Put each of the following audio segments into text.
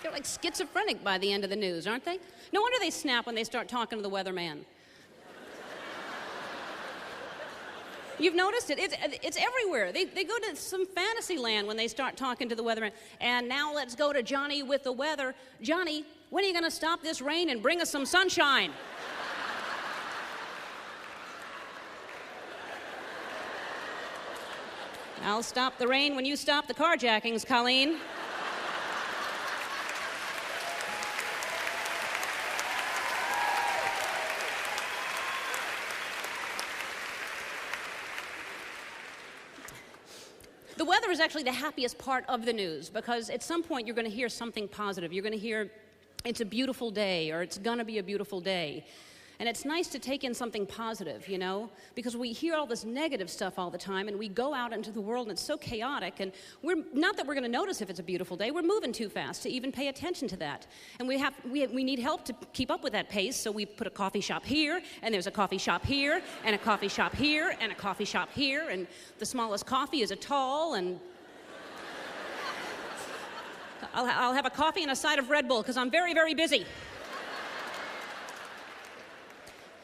They're like schizophrenic by the end of the news, aren't they? No wonder they snap when they start talking to the weatherman. You've noticed it. It's everywhere. They go to some fantasy land when they start talking to the weatherman. And now let's go to Johnny with the weather. Johnny, when are you going to stop this rain and bring us some sunshine? I'll stop the rain when you stop the carjackings, Colleen. The weather is actually the happiest part of the news because at some point you're going to hear something positive. You're going to hear it's a beautiful day or it's going to be a beautiful day. And it's nice to take in something positive, you know, because we hear all this negative stuff all the time and we go out into the world and it's so chaotic and not that we're going to notice if it's a beautiful day, we're moving too fast to even pay attention to that. And we need help to keep up with that pace, so we put a coffee shop here and there's a coffee shop here and a coffee shop here and a coffee shop here and the smallest coffee is a tall and I'll have a coffee and a side of Red Bull because I'm very, very busy.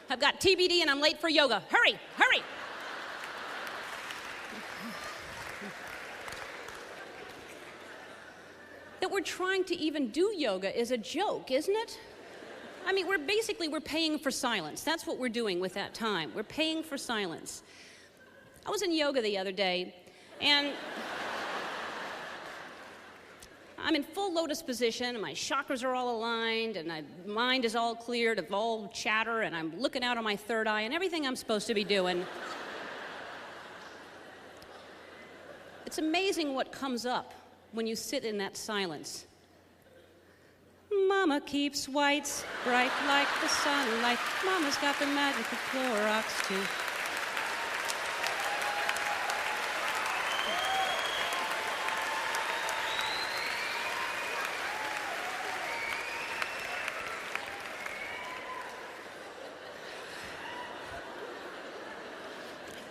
I've got TBD and I'm late for yoga. Hurry, hurry. That we're trying to even do yoga is a joke, isn't it? I mean, we're paying for silence. That's what we're doing with that time. We're paying for silence. I was in yoga the other day, and I'm in full lotus position, and my chakras are all aligned, and my mind is all cleared of all chatter, and I'm looking out on my third eye, and everything I'm supposed to be doing. It's amazing what comes up when you sit in that silence. Mama keeps whites bright like the sunlight. Mama's got the magic of Clorox, too.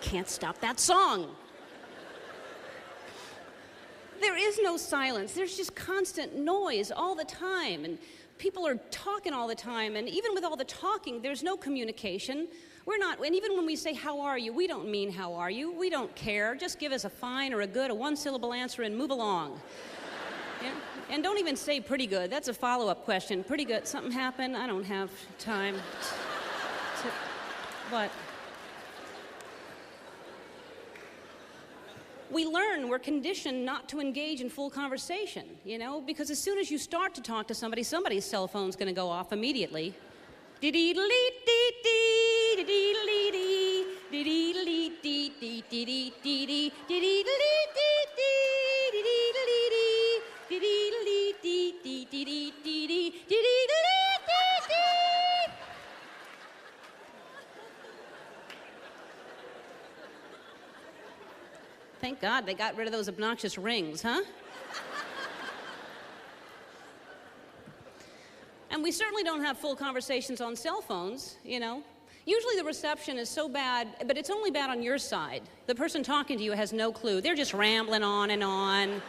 Can't stop that song. There is no silence. There's just constant noise all the time, and people are talking all the time, and even with all the talking, there's no communication. And even when we say, how are you, we don't mean how are you. We don't care. Just give us a fine or a good, a one-syllable answer, and move along. Yeah? And don't even say pretty good. That's a follow-up question. Pretty good. Something happened? I don't have time to what? We learn, we're conditioned not to engage in full conversation, you know, because as soon as you start to talk to somebody, somebody's cell phone's going to go off immediately. Thank God they got rid of those obnoxious rings, huh? And we certainly don't have full conversations on cell phones, you know. Usually the reception is so bad, but it's only bad on your side. The person talking to you has no clue. They're just rambling on and on.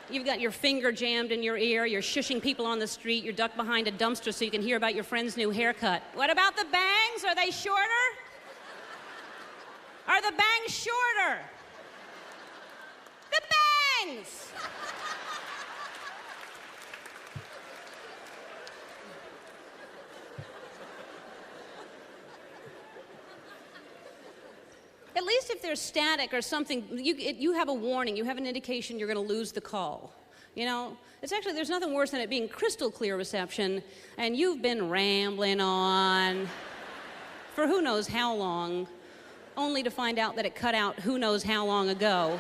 You've got your finger jammed in your ear, you're shushing people on the street, you're ducked behind a dumpster so you can hear about your friend's new haircut. What about the bangs? Are they shorter? Are the bangs shorter? The bangs! At least if they're static or something, you have a warning, you have an indication you're going to lose the call. You know, there's nothing worse than it being crystal clear reception, and you've been rambling on for who knows how long, only to find out that it cut out who knows how long ago.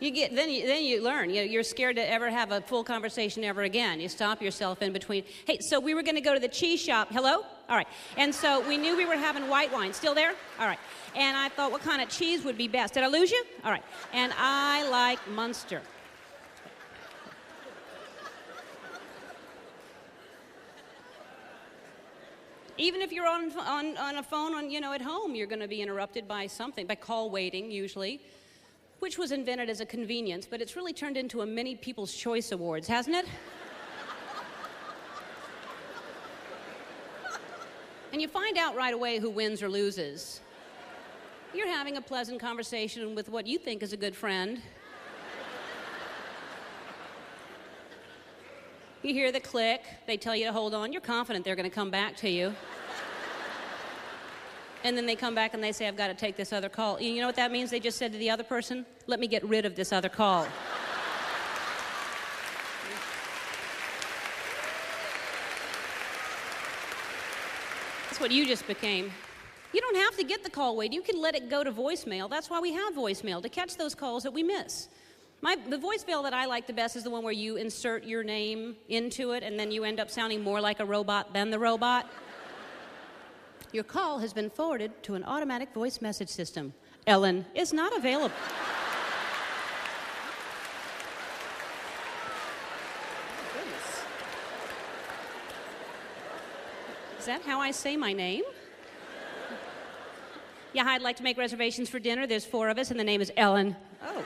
Then you learn. You're scared to ever have a full conversation ever again. You stop yourself in between. Hey, so we were going to go to the cheese shop. Hello? All right. And so we knew we were having white wine. Still there? All right. And I thought, what kind of cheese would be best? Did I lose you? All right. And I like Munster. Even if you're on a phone at home, you're going to be interrupted by something, by call waiting usually. which was invented as a convenience, but it's really turned into a mini People's Choice Awards, hasn't it? And you find out right away who wins or loses. You're having a pleasant conversation with what you think is a good friend. You hear the click, they tell you to hold on, you're confident they're going to come back to you. And then they come back and they say, I've got to take this other call. You know what that means? They just said to the other person, let me get rid of this other call. That's what you just became. You don't have to get the call wait. You can let it go to voicemail. That's why we have voicemail, to catch those calls that we miss. The voicemail that I like the best is the one where you insert your name into it and then you end up sounding more like a robot than the robot. Your call has been forwarded to an automatic voice message system. Ellen is not available. Goodness. Is that how I say my name? Yeah, hi, I'd like to make reservations for dinner. There's 4 of us and the name is Ellen. Oh.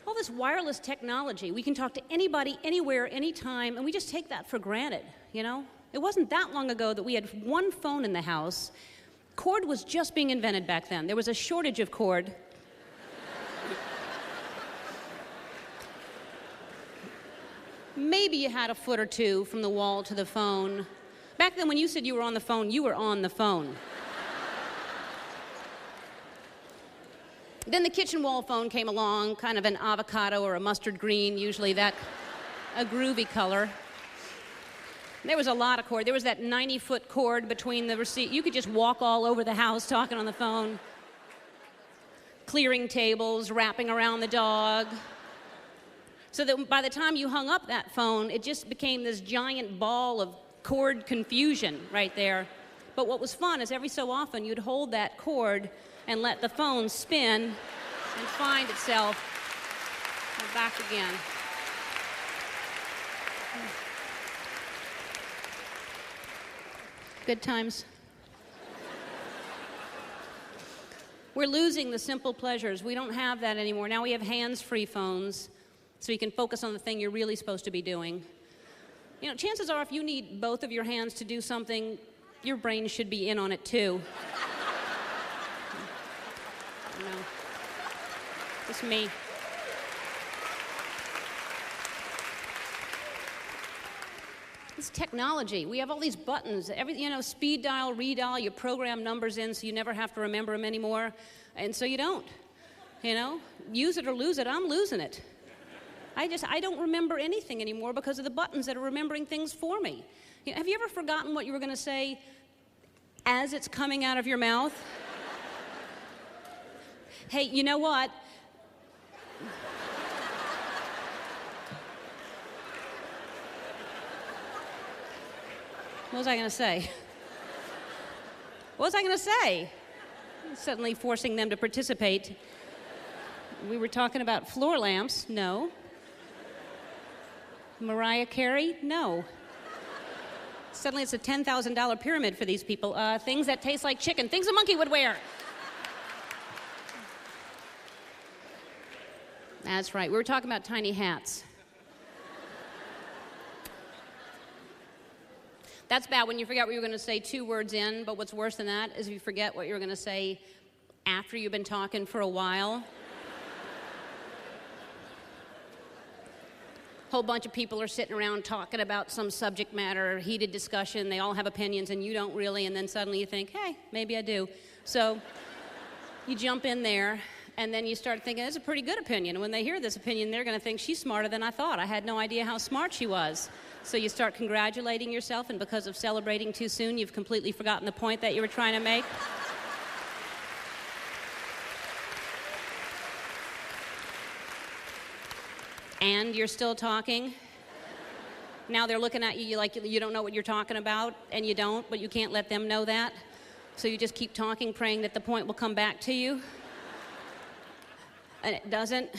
All this wireless technology, we can talk to anybody, anywhere, anytime, and we just take that for granted, you know? It wasn't that long ago that we had one phone in the house. Cord was just being invented back then. There was a shortage of cord. Maybe you had a foot or 2 from the wall to the phone. Back then, when you said you were on the phone, you were on the phone. Then the kitchen wall phone came along, kind of an avocado or a mustard green, usually that, a groovy color. There was a lot of cord. There was that 90-foot cord between the receipt. You could just walk all over the house talking on the phone. Clearing tables, wrapping around the dog. So that by the time you hung up that phone, it just became this giant ball of cord confusion right there. But what was fun is every so often you'd hold that cord and let the phone spin and find itself back again. Good times. We're losing the simple pleasures. We don't have that anymore. Now we have hands-free phones, so you can focus on the thing you're really supposed to be doing. You know, chances are if you need both of your hands to do something, your brain should be in on it too. No. Just me. It's technology. We have all these buttons. Speed dial, redial, you program numbers in so you never have to remember them anymore. And so you don't. Use it or lose it. I'm losing it. I don't remember anything anymore because of the buttons that are remembering things for me. Have you ever forgotten what you were going to say as it's coming out of your mouth? Hey, you know what? What was I going to say? What was I going to say? Suddenly forcing them to participate. We were talking about floor lamps. No. Mariah Carey? No. Suddenly it's a $10,000 pyramid for these people. Things that taste like chicken. Things a monkey would wear. That's right. We were talking about tiny hats. That's bad when you forget what you were going to say 2 words in, but what's worse than that is if you forget what you were going to say after you've been talking for a while. Whole bunch of people are sitting around talking about some subject matter, heated discussion, they all have opinions and you don't really, and then suddenly you think, hey, maybe I do. So you jump in there and then you start thinking, it's a pretty good opinion. And when they hear this opinion, they're going to think she's smarter than I thought. I had no idea how smart she was. So you start congratulating yourself, and because of celebrating too soon, you've completely forgotten the point that you were trying to make. And you're still talking. Now they're looking at you like you don't know what you're talking about, and you don't, but you can't let them know that. So you just keep talking, praying that the point will come back to you. And it doesn't.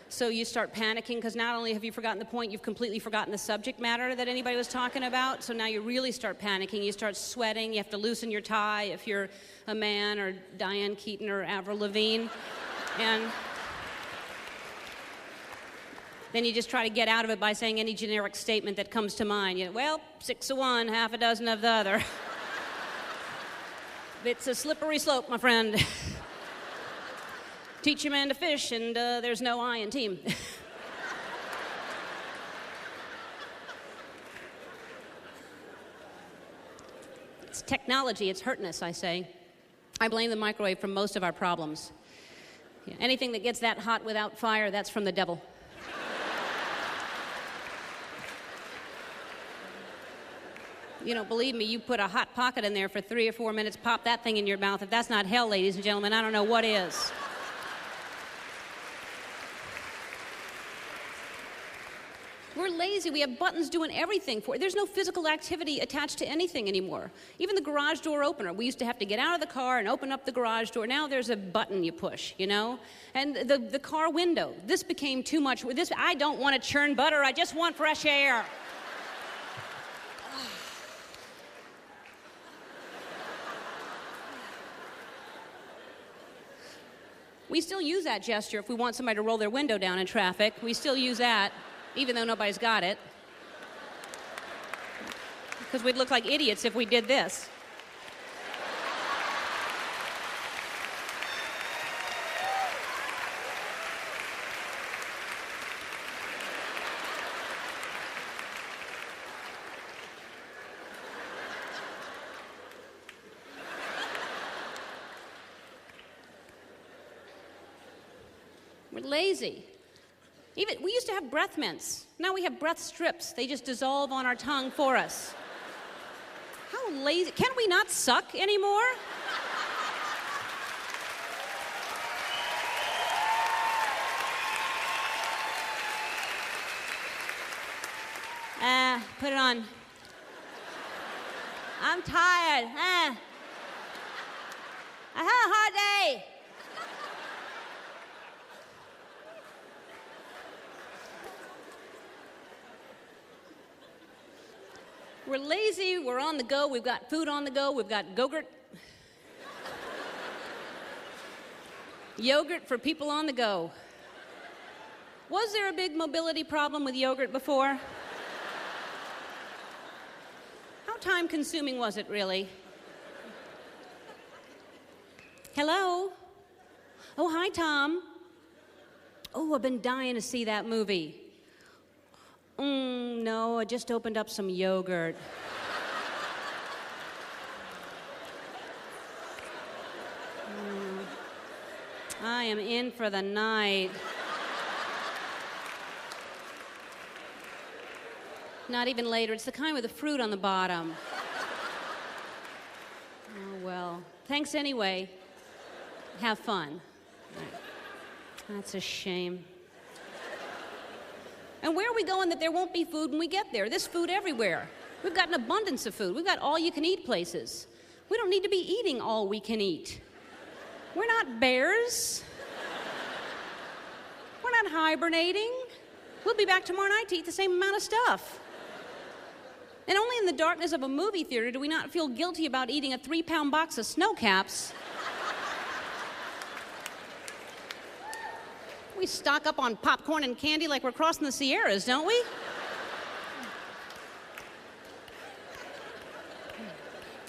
So you start panicking because not only have you forgotten the point, you've completely forgotten the subject matter that anybody was talking about. So now you really start panicking. You start sweating. You have to loosen your tie if you're a man, or Diane Keaton or Avril Lavigne. And then you just try to get out of it by saying any generic statement that comes to mind. Well, 6 of one, half a dozen of the other. It's a slippery slope, my friend. Teach a man to fish, and there's no I in team. It's technology. It's hurting us, I say. I blame the microwave for most of our problems. Anything that gets that hot without fire, that's from the devil. Believe me, you put a hot pocket in there for 3 or 4 minutes, pop that thing in your mouth. If that's not hell, ladies and gentlemen, I don't know what is. We're lazy. We have buttons doing everything for it. There's no physical activity attached to anything anymore. Even the garage door opener. We used to have to get out of the car and open up the garage door. Now there's a button you push, And the car window. This became too much. I don't want to churn butter. I just want fresh air. We still use that gesture if we want somebody to roll their window down in traffic. We still use that, even though nobody's got it. Because we'd look like idiots if we did this. We're lazy. We used to have breath mints. Now we have breath strips. They just dissolve on our tongue for us. How lazy. Can we not suck anymore? Put it on. I'm tired. I had a hard day. We're lazy, we're on the go, we've got food on the go, we've got Go-Gurt. Yogurt for people on the go. Was there a big mobility problem with yogurt before? How time-consuming was it, really? Hello? Oh, hi, Tom. Oh, I've been dying to see that movie. No, I just opened up some yogurt. I am in for the night. Not even later. It's the kind with the fruit on the bottom. Oh, well. Thanks anyway. Have fun. That's a shame. And where are we going that there won't be food when we get there? There's food everywhere. We've got an abundance of food. We've got all-you-can-eat places. We don't need to be eating all we can eat. We're not bears. We're not hibernating. We'll be back tomorrow night to eat the same amount of stuff. And only in the darkness of a movie theater do we not feel guilty about eating a 3-pound box of snow caps. We stock up on popcorn and candy like we're crossing the Sierras, don't we?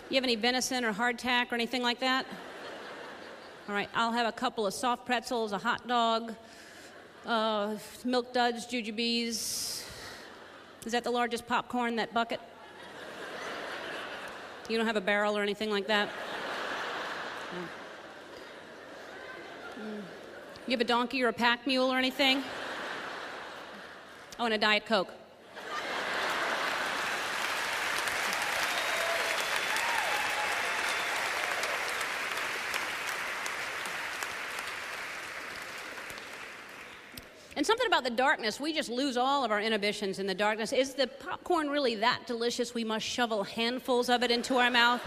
You have any venison or hardtack or anything like that? All right, I'll have a couple of soft pretzels, a hot dog, milk duds, jujubes. Is that the largest popcorn, that bucket? You don't have a barrel or anything like that? No. You have a donkey or a pack mule or anything? Oh, and a Diet Coke. And something about the darkness, we just lose all of our inhibitions in the darkness. Is the popcorn really that delicious we must shovel handfuls of it into our mouth?